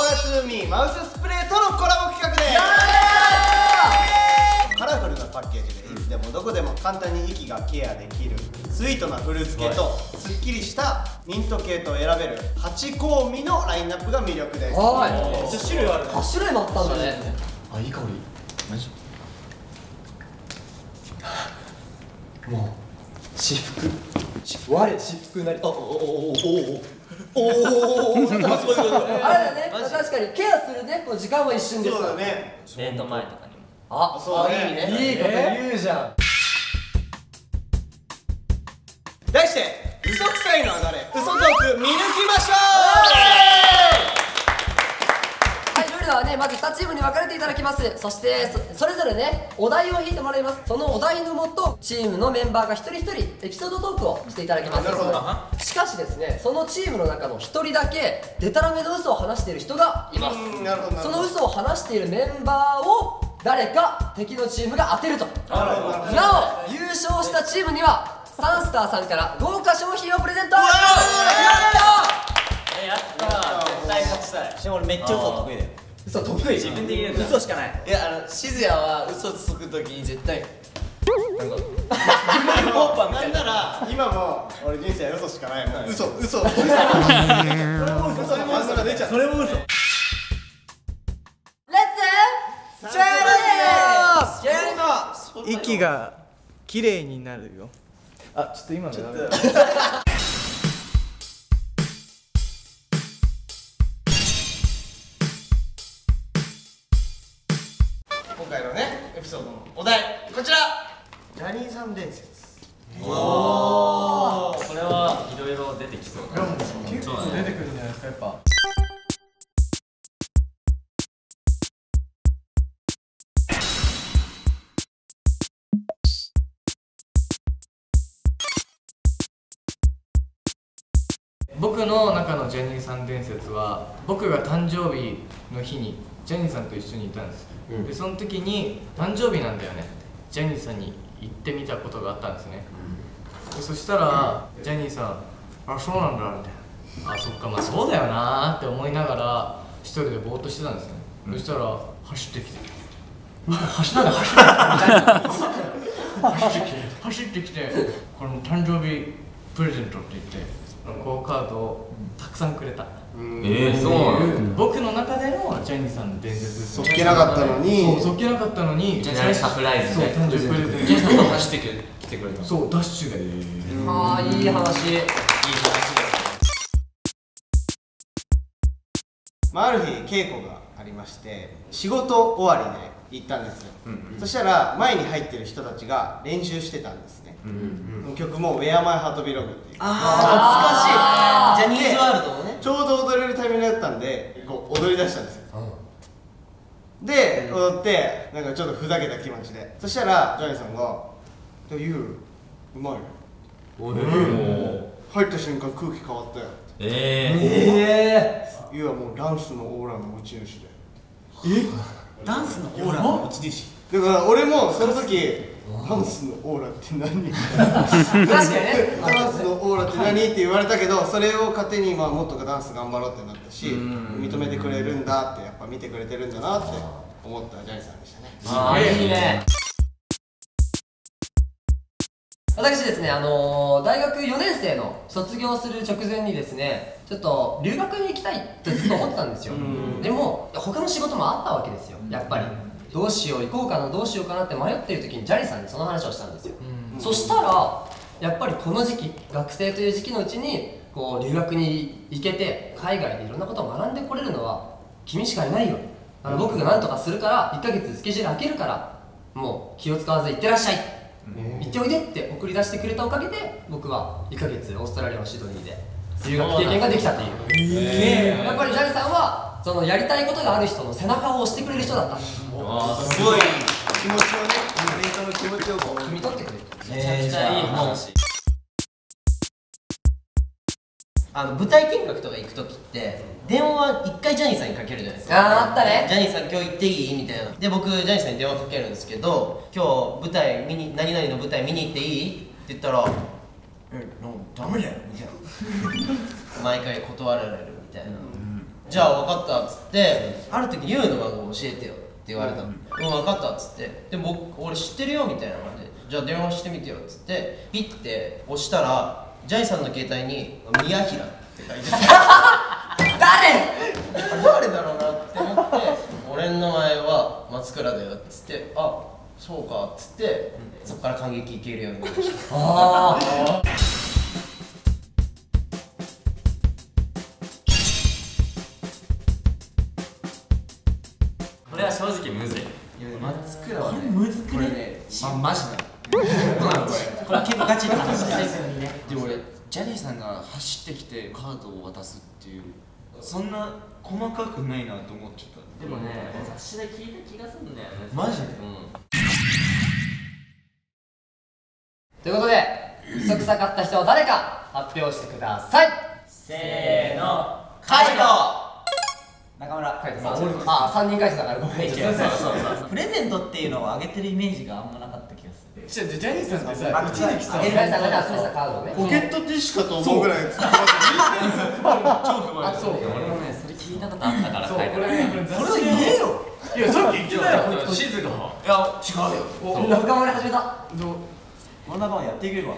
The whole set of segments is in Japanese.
ーラツーミーマウススプレーとのコラボ企画です。カラフルなパッケージでいつでもどこでも簡単に息がケアできるスイートなフルーツ系とすっきりしたミント系と選べる8香味のラインナップが魅力です。10種類あるね。8種類もあったんだね。あ、いい香り。マジもう至福我至福なり。あ、あれだね、確かにケアするね、この時間は一瞬ですから。そうだね。デート前とかにも。あ、そういいね。いいこと言うじゃん。題して嘘くさいのは誰、嘘トーク見抜きましょはい、ルールはね、まず2チームに分かれていただきます。そしてそれぞれね、お題を引いてもらいます。そのお題のもとチームのメンバーが一人一人エピソードトークをしていただきます。なるほど。しかしですね、そのチームの中の1人だけデタラメの嘘を話している人がいます。なるほど。その嘘を話しているメンバーを誰か敵のチームが当てると。なお優勝したチームにはサンスターさんから豪華商品をプレゼント。やったー、絶対勝ちたい。でも俺めっちゃ嘘得意だよ。嘘得意。自分で言うんだ。嘘しかない。いや、静也は嘘つくときに絶対なんなら今も俺人生は嘘しかないもん。嘘それも嘘が出ちゃう。それも嘘。レッツチャレンジ。息が綺麗になるよ。あ、ちょっと今のダメだ。今回のねエピソードのお題こちら、ジャニーさん伝説。これはいろいろ出てきそうだね。結構出てくるんじゃないですか、やっぱ。僕の中のジャニーさん伝説は、僕が誕生日の日にジャニーさんと一緒にいたんです、でその時に誕生日なんだよねってジャニーさんに言ってみたことがあったんですね、でそしたらジャニーさん「あ、そうなんだ」みたいな「あ、そっか、まあそうだよな」って思いながら一人でぼーっとしてたんですね、そしたら走ってきて走ってきてこの誕生日プレゼントって言ってこうカードをたくさんくれた。そうなの。僕の中でのジャニーさんの伝説です。そっけなかったのに。そう、そっけなかったのにジャニーサプライズで誕生日プレゼント。ジャニーさんが走ってきてくれた。そう、ダッシュで。ああ、いい話。いい話です。ある日稽古がありまして仕事終わりで行ったんですよ、そしたら前に入ってる人たちが練習してたんですね、曲も「Where My Heart Belong」っていう。ああ、ジャニーズワールドのね。ちょうど踊れるタイミングだったんでこう踊り出したんですよ、で踊ってなんかちょっとふざけた気持ちで、そしたらジャニーさんが「ユーうまいよ」入った瞬間空気変わったよ」ユーはもうダンスのオーラの持ち主で。ダンスのオーラの持ち主。だから俺もその時ダンスのオーラって何確かにね。ダンスのオーラって何って言われたけど、それを糧にまあもっとダンス頑張ろうってなったし、認めてくれるんだって、やっぱ見てくれてるんだなって思ったジャニーさんでしたね。ああ、いいね。私ですね、大学4年生の卒業する直前にですね、ちょっと留学に行きたいってずっと思ってたんですよ。でも他の仕事もあったわけですよ、やっぱり。どうしよう、行こうかな、どうしようかなって迷っている時にジャニーさんにその話をしたんですよ。そしたらやっぱりこの時期、学生という時期のうちにこう留学に行けて海外でいろんなことを学んでこれるのは君しかいないよ、僕が何とかするから1ヶ月スケジュール空けるからもう気を使わず行ってらっしゃい、行っておいでって送り出してくれたおかげで僕は1ヶ月オーストラリアのシドニーで留学経験ができたという。やっぱりジャニーさんはそのやりたいことがある人の背中を押してくれる人だった。すごい気持ちをね、アメリカの気持ちをこう汲み取ってくれる。めちゃくちゃいい話。舞台見学とか行くときって電話一回ジャニーさんにかけるじゃないですか。あったね。ジャニーさん今日行っていいみたいな。で僕ジャニーさんに電話かけるんですけど、今日舞台見に何々の舞台見に行っていいって言ったら「ダメだよ」みたいな毎回断られるみたいな。じゃあ分かったっつってある時ユウの番号教えてよって言われたの。うん分かったっつってで俺知ってるよみたいな感じでじゃあ電話してみてよっつってピッて押したらジャイさんの携帯に宮平って書いてある誰だろうなって思って俺の名前は松倉だよっつってあそうかっつってそこから感激いけるようになりました。これは正直むずい。松倉はねこれねマジだこれ結構ガチな話だよ。でも俺ジャニーさんが走ってきてカードを渡すっていうそんな細かくないなと思っちゃったでもね、雑誌で聞いた気がするんだよね。マジでということで嘘くさかった人は誰か発表してください。せーの、カイト中村書いてさあ、3人書いてたからごめん。プレゼントっていうのをあげてるイメージがあんまなかった気がする。ジャニーさんってさあ一時期さあげるさんがね集めてたカードをね。ポケットティッシュかと思うぐらい使ってあ、そう。俺もね、それ聞いたことあったから書いてこれね、これ雑誌で言えよ。いや、さっき言ってたよ。地図がいや違うよみんな深掘り始めた。この中はやっていけるわ。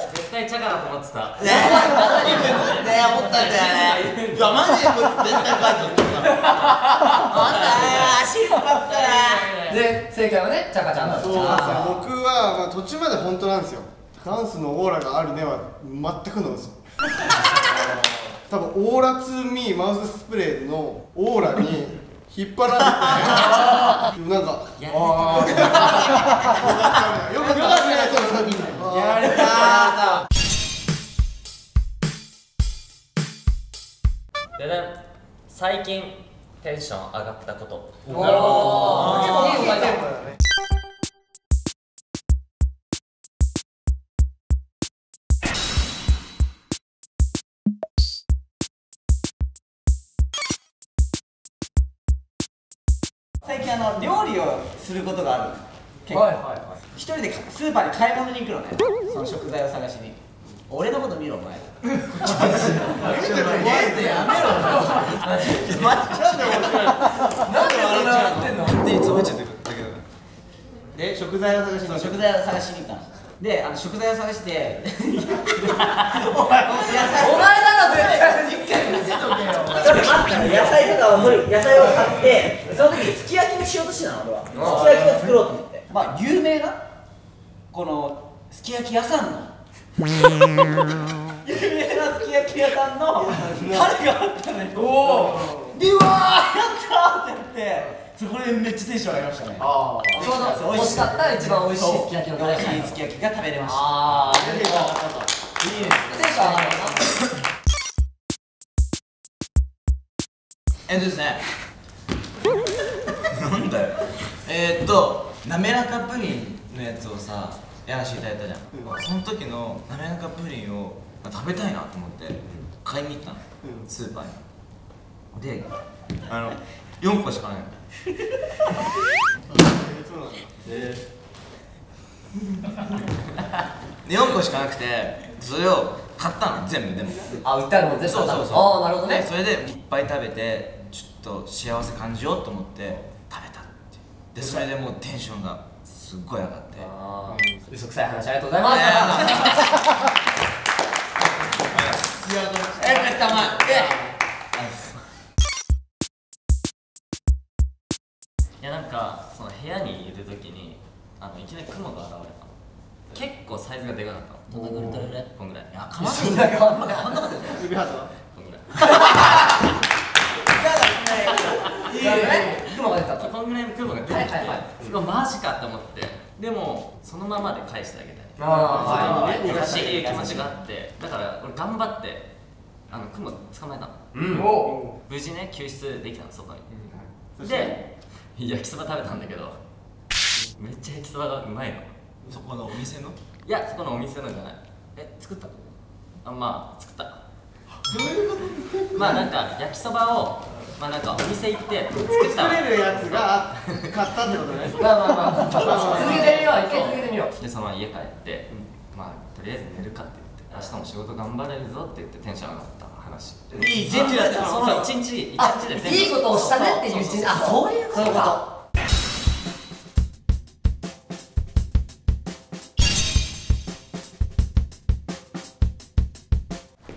絶対チャカだと思ってた。ねえ思ったんだよね。いやマジでこいつ絶対カイトって言ったから足引っ張ったね。で、正解はね、ちゃかちゃんだった。そうなんですよ。僕は、まあ、途中まで本当なんですよ。ダンスのオーラがあるねは全くの嘘。多分オーラ2ミーマウススプレーのオーラに引っ張られてなんかああよかったやれたでね、最近テンション上がったこと。なるほど。結構いいの書いてあるからね。最近料理をすることがある。結構一人でスーパーに買い物に行くのね。その食材を探しに。俺のこと見ろお前。やめろでいつも入っちゃってるだけどで食材を探しに食材を探しに行ったの。で食材を探してお前だろ絶対。ちょっと待って野菜とかを野菜を買ってその時にすき焼きにしようとしてたの俺は。すき焼きを作ろうと思ってまあ有名なこのすき焼き屋さんの有名なすき焼き屋さんのタレがあったのよ。でうわーやったーって言ってそれめっちゃテンション上がりましたね。ちょうど美味しかった一番美味しいすき焼きのタレ。美味しいすき焼きが食べれました。ああ、いいね。テンション上がるな。ですねなんだよ滑らかプリンのやつをさやらせていただいたじゃん、その時の滑らかプリンを食べたいなと思って買いに行ったの、スーパーにで4個しかないので4個しかなくてそれを買ったの全部でもあ、売ってあるもん全部買ったの。ああ、なるほどね。それでいっぱい食べてちょっと幸せ感じようと思って食べたってでそれでもうテンションがすっごい上がってあー嘘くさい話ありがとうございます。いやなんかその部屋にいるときにいきなり雲が現れたの。結構サイズがでかかったの。どれぐらい？こんぐらい。いやかまってないかんなかったこんぐらい。雲が出たと。こんぐらいの雲が出てきて、はいはいはいうわマジかって思って、でもそのままで返してあげたい。あー優しい気持ちがあって、だから俺頑張って雲捕まえたの。お無事ね救出できたの外に。で焼きそば食べたんだけど、めっちゃ焼きそばがうまいの。そこのお店の？いやそこのお店のじゃない。作った？まあ作った。どういうこと？まあなんか焼きそばをまあなんかお店行って作った作れるやつが買ったってことね。まあ続けてみよう、一回続けてみよう。でそのまま家帰って、まあとりあえず寝るかって言って明日も仕事頑張れるぞって言ってテンション上がった話。いい一日だったその一日で全部いいことをしたねっていう一日。あ、そういうことか。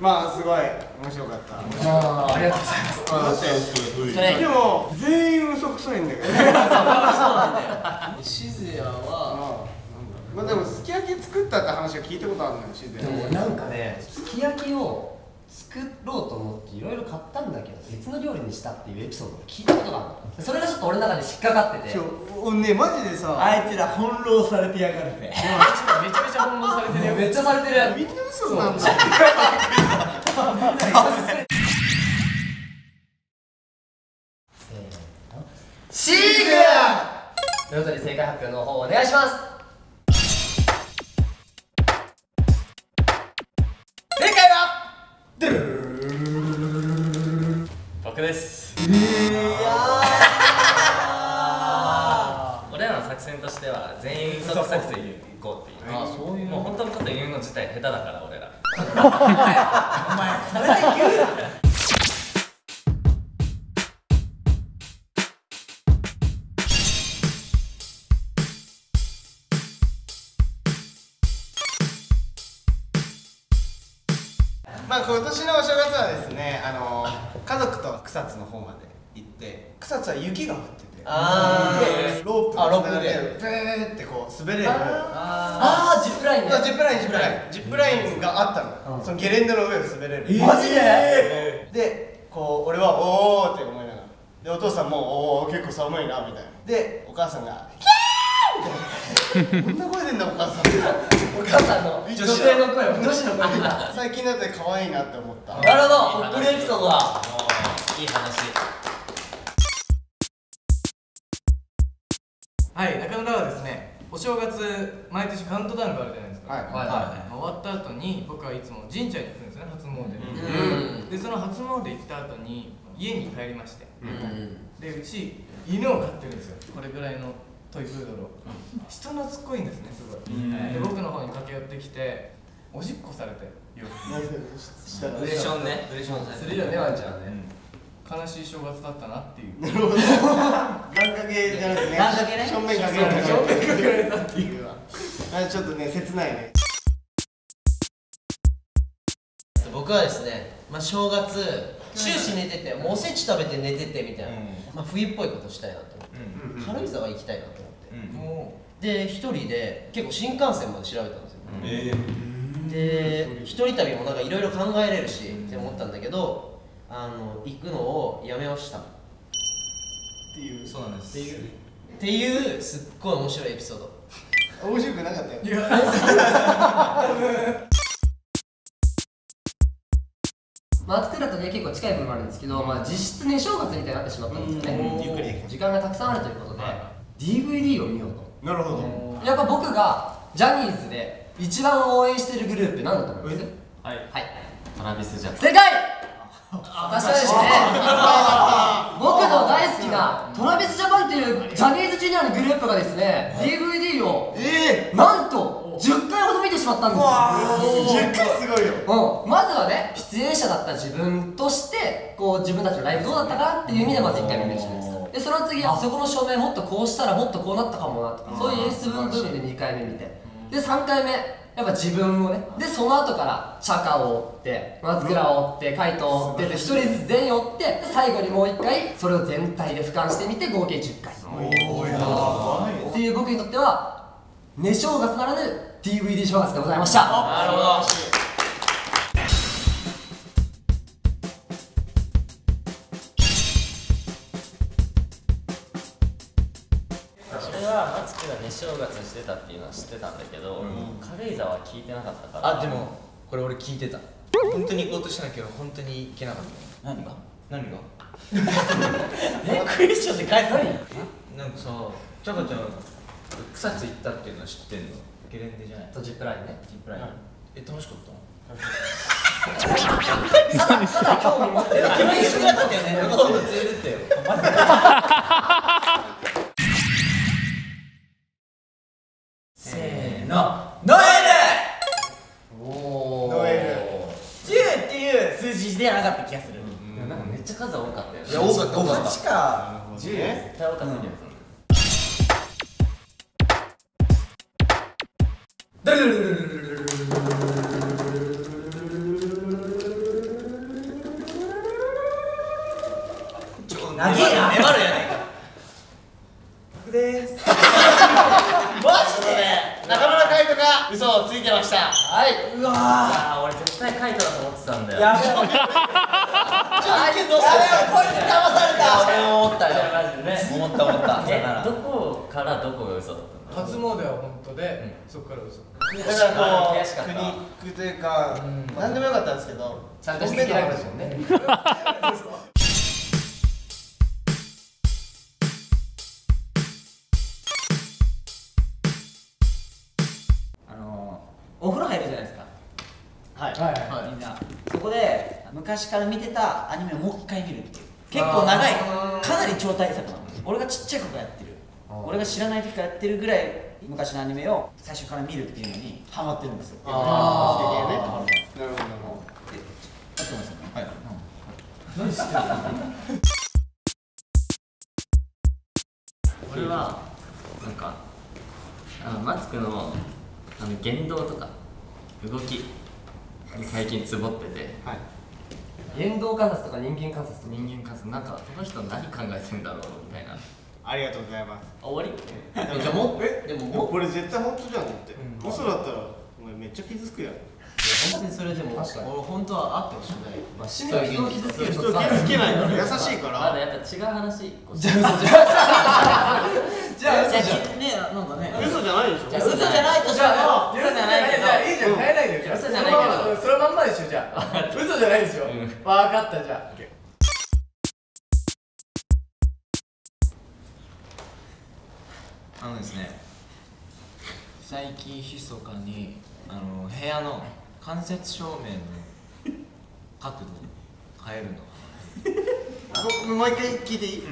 まあすごい面白かった。ありがとうございます。でも全員嘘くさいんだけど。しずやはまあでもすき焼き作ったって話は聞いたことあるのよ、しずや。でもなんかね、すき焼きを作ろうと思っていろいろ買ったんだけど別の料理にしたっていうエピソードを聞いたことがあるの。それがちょっと俺の中で引っかかってて。俺ねマジでさ、あいつら翻弄されてやがるぜ。めちゃめちゃ翻弄されてるよ。めっちゃされてる。みんな嘘なんだ。シーグということで正解発表の方お願いします。正解は僕です。俺らの作戦としては全員嘘くさくていこうっていう。あ、そういうもう本当のこと言うの自体下手だから俺ら。お前それだけ言うな。まあ今年のお正月はですね、家族と草津の方まで行って、草津は雪が降ってて、でロープロープででブーってこう滑れる。ジップラインね。ジップラインがあったの。そのゲレンデの上を滑れる。マジで？で、こう俺はおーって思いながら、でお父さんもおー結構寒いなみたいな。でお母さんがキャーみたいな。こんな声出んだお母さん。お母さんの女性の声、女子の声だ。最近だって可愛いなって思った。なるほど、ほっこりエピソードだ。いい話。はい、中村はですね、お正月毎年カウントダウンがあるじゃないですか。終わった後に僕はいつも神社に行くんですね、初詣に。でその初詣行った後に家に帰りまして、でうち犬を飼ってるんですよ。これぐらいのトイプードルを。人懐っこいんですね、すごい。で僕の方に駆け寄ってきておしっこされてよウレションね。ウレションするよね、ワンちゃんね。悲しい正月だったなっていう。なるほど。願掛けじゃなくてね。願掛けね。正面かけられた。正面かけられたっていうわ。ちょっとね切ないね。僕はですね、正月終始寝てて、もうおせち食べて寝ててみたいな、冬っぽいことしたいなと思って、軽井沢行きたいなと思って、で一人で結構新幹線まで調べたんですよ。で一人旅もなんかいろいろ考えれるしって思ったんだけど、行くのをやめましたっていう。そうなんです。っていうすっごい面白いエピソード。面白くなかったよ。松倉とね結構近い部分もあるんですけど、実質ね正月みたいになってしまったんですよね。ゆっくりでき時間がたくさんあるということで DVD を見ようと。なるほど。やっぱ僕がジャニーズで一番応援してるグループ何だと思います？はい。はい、トラビスジャパン。正解。私はですね、僕の大好きなトラビスジャパンっていうジャニーズジュニアのグループがですね DVD をなんと10回ほど見てしまったんですよ。10回すごいよ。まずはね、出演者だった自分としてこう自分たちのライブどうだったかっていう意味でまず1回見るじゃないですか。でその次、あそこの照明もっとこうしたらもっとこうなったかもなとか、そういう演出部分で2回目見て、で3回目やっぱ自分をね、でその後からチャカを追って松倉を追って海斗を追って1人ずつ全員追って、で最後にもう1回それを全体で俯瞰してみて合計10回っていう僕にとっては寝正月ならぬ DVD 正月でございました。なるほど。それは松倉寝正月してたっていうのは知ってたんだけど、軽井沢は聞いてなかったから。でもこれ俺聞いてた。本当に行こうとしたんだけど本当に行けなかった。何が？クエスチョンで返さない。なんかさ、ちゃかちゃん草津行ったっていうのは知ってんの？ゲレンデじゃないとジップラインね。ジップライン楽しかった興味持ってる。君一緒にやったんだよね。今度連れてってよ。せーの、ノエおノエルル10っていう数字ではなかった気がする。なんかめっちゃ数多かったよ。いや多かった多かった。8か。10絶対多かったんじゃないですか。長えな。粘るやねんか。僕です。マジで中村海斗が嘘をついてました。はい。うわああ、俺絶対カイトだと思ってたんだー。よ。やべえ。じゃあどうする？こいつ騙された。俺も思ったよ。マジでね。思った思った。どこからどこが嘘だったの？初詣は本当で、そこから嘘。だからこう悔しかった苦肉というか何でもよかったんですけどちゃんとしていけないですもんね。お風呂入るじゃないですか。はいはいみんなそこで昔から見てたアニメをもう一回見るっていう結構長いかなり超大作なの。俺がちっちゃい子がやってる俺が知らない時からやってるぐらい昔のアニメを最初から見るっていうのにハマってるんですよ。あーね。なるほどなるほど合ってますよね。はい。何してるの？俺はなんかマツクの言動とか動きに最近ツボってて、はい言動観察とか人間観察とか。人間観察なんかこの人何考えてんだろうみたいな。ありがとうございますあ終わり？じゃあもうでももうこれ絶対本当じゃんって嘘だったらお前めっちゃ傷つくやん本当にそれでも俺本当はあってほしくない。まあ死ぬは人を傷つける人傷つけないから優しいからまだやっぱ違う話。じゃあ嘘じゃじゃあねなんかね嘘じゃないでしょ嘘じゃないとしても嘘じゃないけど。じゃあいいじゃん、変えないでよ。じゃあ嘘じゃないけどそのまんまでしょ、じゃあ。嘘じゃないでしょ。分かった、じゃあ。ですね、最近密かに部屋の間接照明の角度を変えるの。もう一回聞いていい？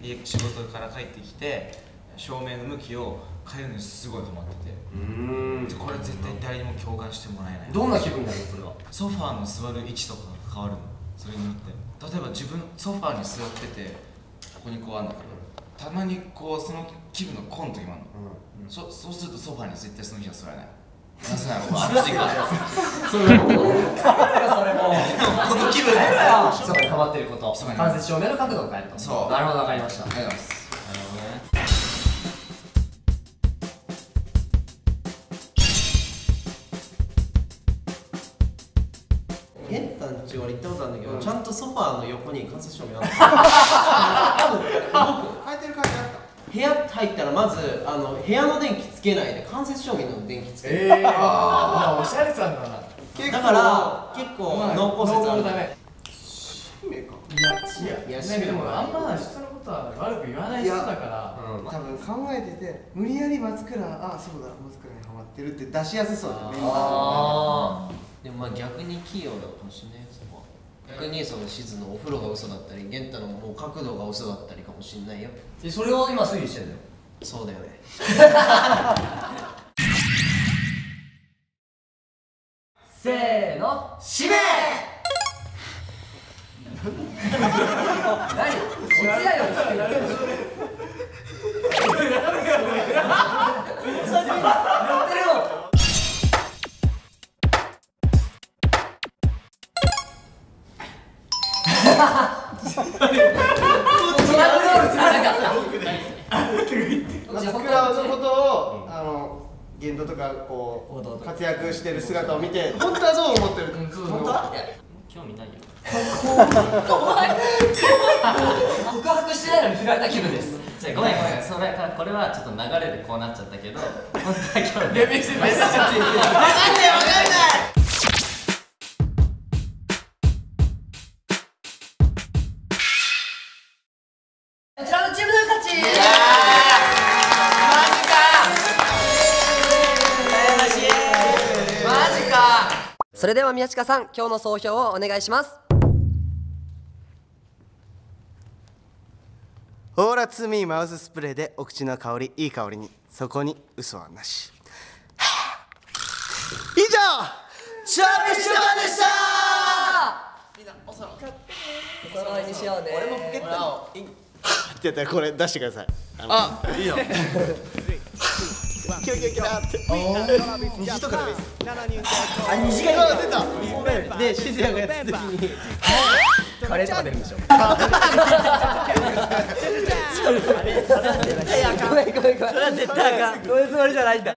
家仕事から帰ってきて照明の向きを変えるのにすごいハマってて、これ絶対誰にも共感してもらえない。どんな気分になるのそれは？ソファーの座る位置とかが変わるの。それによって例えば自分ソファーに座っててここにこうあるんだけど、たまにこうその気分がコンと今の、そうするとソファーに絶対その日は座れない。なぜなら暑いからそれもこの気分がそこにハマってることそうね間接照明の角度を変えると。そうなるほど、分かりました。ありがとうございます。ゲンタんち俺行ったことあるんだけど、ちゃんとソファーの横に間接照明あった。変えてる感じあった部屋入ったらまず部屋の電気つけないで間接照明の電気つける。おしゃれさんだな。だから結構濃厚説ある。だね。目かいや、でもあんま人のことは悪く言わない人だから。多分考えてて無理やり松倉そうだ松倉にハマってるって出しやすそうだよねあでもまあ逆に器用だかもしれないそこは。逆にそのしずのお風呂が嘘だったり、ゲンタのもう角度が嘘だったりかもしれないよ。あ、それを今推理してるのよ。そうだよね。せーの、使命何？おつやよ。やってるよ。松倉のことを言動とかこう活躍してる姿を見て本当はどう思ってる？本当は？興味ないよ。告白してないのに振られた気分です。じゃあごめんこれはちょっと流れでこうなっちゃったけど本当は興味ない。デビューしてめっちゃ分かんないこちらのチームの勝ち。マジかそれでは宮近さん、今日の総評をお願いします。オーラツーミーマウススプレーでお口の香り、いい香りに、そこに嘘はなし。以上、チャーミシュマでした。みんなお揃いにしようね。俺もポケットにってやったらこれ出してください。いいよ。キラキラキラって。虹とかでもいいです。あ、虹がいい。出た。で、シズヤがやった時にカレーとか出るんでしょ。ごめんごめんごめん。それは絶対あかん。そういうつもりじゃないんだ。